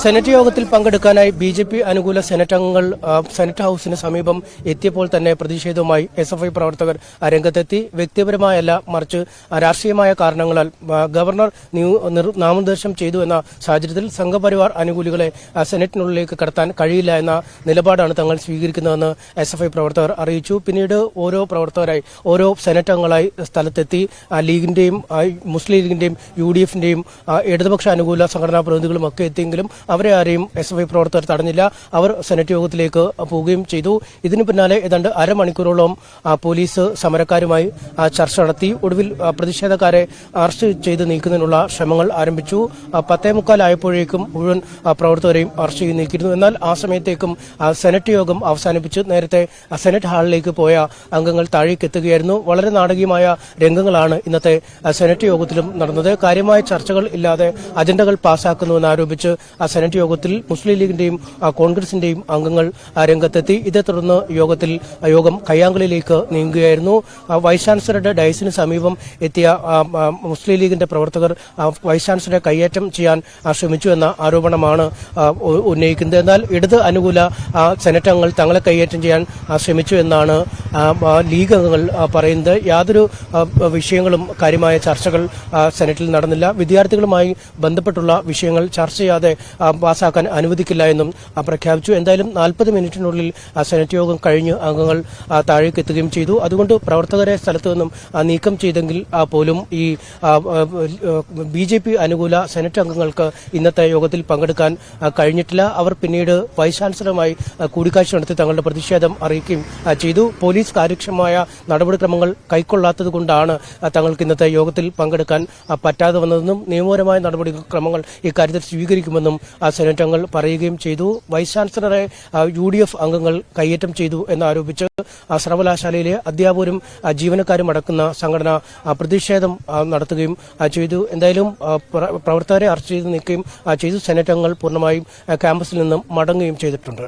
Senate യോഗത്തിൽ പങ്കെടുക്കാനായി BJP. അനുകൂല സെനറ്റ് അംഗങ്ങൾ സെനറ്റ് ഹൌസിന് സമീപം എത്തിയപ്പോൾ തന്നെ പ്രതിഷേധവുമായി എസ്.എഫ്.ഐ. പ്രവർത്തകർ രംഗത്തെത്തി. വ്യക്തിപരമായല്ല, മറിച്ച് രാഷ്ട്രീയമായ കാരണങ്ങളാൽ ഗവർണർ നാമനിർദ്ദേശം ചെയ്തു എന്ന സാഹചര്യത്തിൽ സംഘപരിവാർ അനുകൂലികളെ സെനറ്റിനുള്ളിലേക്ക് കടത്താൻ കഴിയില്ല എന്ന നിലപാടാണ് തങ്ങൾ സ്വീകരിക്കുന്നതെന്ന് എസ്.എഫ്.ഐ. പ്രവർത്തകർ അറിയിച്ചു. പിന്നീട് ഓരോ പ്രവർത്തകരായി ഓരോ സെനറ്റ് അംഗങ്ങളായി സ്ഥലത്തെത്തി ലീഗിന്റെയും മുസ്ലിം ലീഗിന്റെയും UDF-ന്റെയും ഇടതുപക്ഷ അനുകൂല സംഘടനാ പ്രതിനിധികളും ഒക്കെ എത്തിയെങ്കിലും അവരെ ആരെയും എസ്.എഫ്.ഐ. പ്രവർത്തകർ തടഞ്ഞില്ല. അവർ സെനറ്റ് യോഗത്തിലേക്ക് പോവുകയും ചെയ്തു. ഇതിനു പിന്നാലെ ഏതാണ്ട് അരമണിക്കൂറോളം പോലീസ് സമരക്കാരുമായി ചർച്ച നടത്തി. ഒടുവിൽ പ്രതിഷേധക്കാരെ അറസ്റ്റ് ചെയ്ത് നീക്കുന്നതിനുള്ള ശ്രമങ്ങൾ ആരംഭിച്ചു. 10:45 ആയപ്പോഴേക്കും മുഴുവൻ പ്രവർത്തകരെയും അറസ്റ്റ് ചെയ്ത് നീക്കിയിരുന്നു. എന്നാൽ ആ സമയത്തേക്കും സെനറ്റ് യോഗം അവസാനിപ്പിച്ച് നേരത്തെ സെനറ്റ് ഹാളിലേക്ക് പോയ അംഗങ്ങൾ താഴേക്ക് എത്തുകയായിരുന്നു. വളരെ നാടകീയമായ രംഗങ്ങളാണ് ഇന്നത്തെ സെനറ്റ് യോഗത്തിലും നടന്നത്. കാര്യമായ ചർച്ചകൾ ഇല്ലാതെ അജണ്ടകൾ പാസാക്കുന്നുവെന്നാരോപിച്ച് സെനറ്റ് യോഗത്തിൽ മുസ്ലിം ലീഗിന്റെയും കോൺഗ്രസിന്റെയും അംഗങ്ങൾ രംഗത്തെത്തി. ഇതേ തുടർന്ന് യോഗം കയ്യാങ്കളിയിലേക്ക് നീങ്ങുകയായിരുന്നു. വൈസ് ചാൻസലറുടെ ഡയസിന് സമീപം എത്തിയ മുസ്ലിം ലീഗിന്റെ പ്രവർത്തകർ വൈസ് ചാൻസലറെ കയ്യേറ്റം ചെയ്യാൻ ശ്രമിച്ചു എന്ന ആരോപണമാണ് ഉന്നയിക്കുന്നത്. എന്നാൽ ഇടത് അനുകൂല സെനറ്റ് അംഗങ്ങൾ തങ്ങളെ കയ്യേറ്റം ചെയ്യാൻ ശ്രമിച്ചു എന്നാണ് ലീഗ് അംഗങ്ങൾ പറയുന്നത്. യാതൊരു വിഷയങ്ങളും കാര്യമായ ചർച്ചകൾ സെനറ്റിൽ നടന്നില്ല. വിദ്യാർത്ഥികളുമായി ബന്ധപ്പെട്ടുള്ള വിഷയങ്ങൾ ചർച്ച ചെയ്യാതെ പാസാക്കാൻ അനുവദിക്കില്ല എന്നും പ്രഖ്യാപിച്ചു. എന്തായാലും 40 മിനിറ്റിനുള്ളിൽ സെനറ്റ് യോഗം കഴിഞ്ഞ് അംഗങ്ങൾ താഴേക്ക് എത്തുകയും ചെയ്തു. അതുകൊണ്ട് പ്രവർത്തകരെ സ്ഥലത്തു നിന്നും നീക്കം ചെയ്തെങ്കിൽ പോലും ഈ ബി.ജെ.പി. അനുകൂല സെനറ്റ് അംഗങ്ങൾക്ക് ഇന്നത്തെ യോഗത്തിൽ പങ്കെടുക്കാൻ കഴിഞ്ഞിട്ടില്ല. അവർ പിന്നീട് വൈസ് ചാൻസലറുമായി കൂടിക്കാഴ്ച നടത്തി തങ്ങളുടെ പ്രതിഷേധം അറിയിക്കുകയും ചെയ്തു. പോലീസ് കാര്യക്ഷമമായ നടപടിക്രമങ്ങൾ കൈക്കൊള്ളാത്തതുകൊണ്ടാണ് തങ്ങൾക്ക് ഇന്നത്തെ യോഗത്തിൽ പങ്കെടുക്കാൻ പറ്റാതെ വന്നതെന്നും നിയമപരമായ നടപടിക്രമങ്ങൾ ഇക്കാര്യത്തിൽ സ്വീകരിക്കുമെന്നും സെനറ്റ് അംഗങ്ങൾ പറയുകയും ചെയ്തു. വൈസ് ചാൻസലറെ UDF അംഗങ്ങൾ കയ്യേറ്റം ചെയ്തു എന്നാരോപിച്ച് സർവകലാശാലയിലെ അധ്യാപകരും ജീവനക്കാരും അടക്കുന്ന സംഘടന പ്രതിഷേധം നടത്തുകയും ചെയ്തു. എന്തായാലും പ്രവർത്തകരെ അറസ്റ്റ് ചെയ്ത് നീക്കുകയും ചെയ്തു. സെനറ്റ് അംഗങ്ങൾ പൂർണ്ണമായും ക്യാമ്പസിൽ നിന്നും മടങ്ങുകയും ചെയ്തിട്ടുണ്ട്.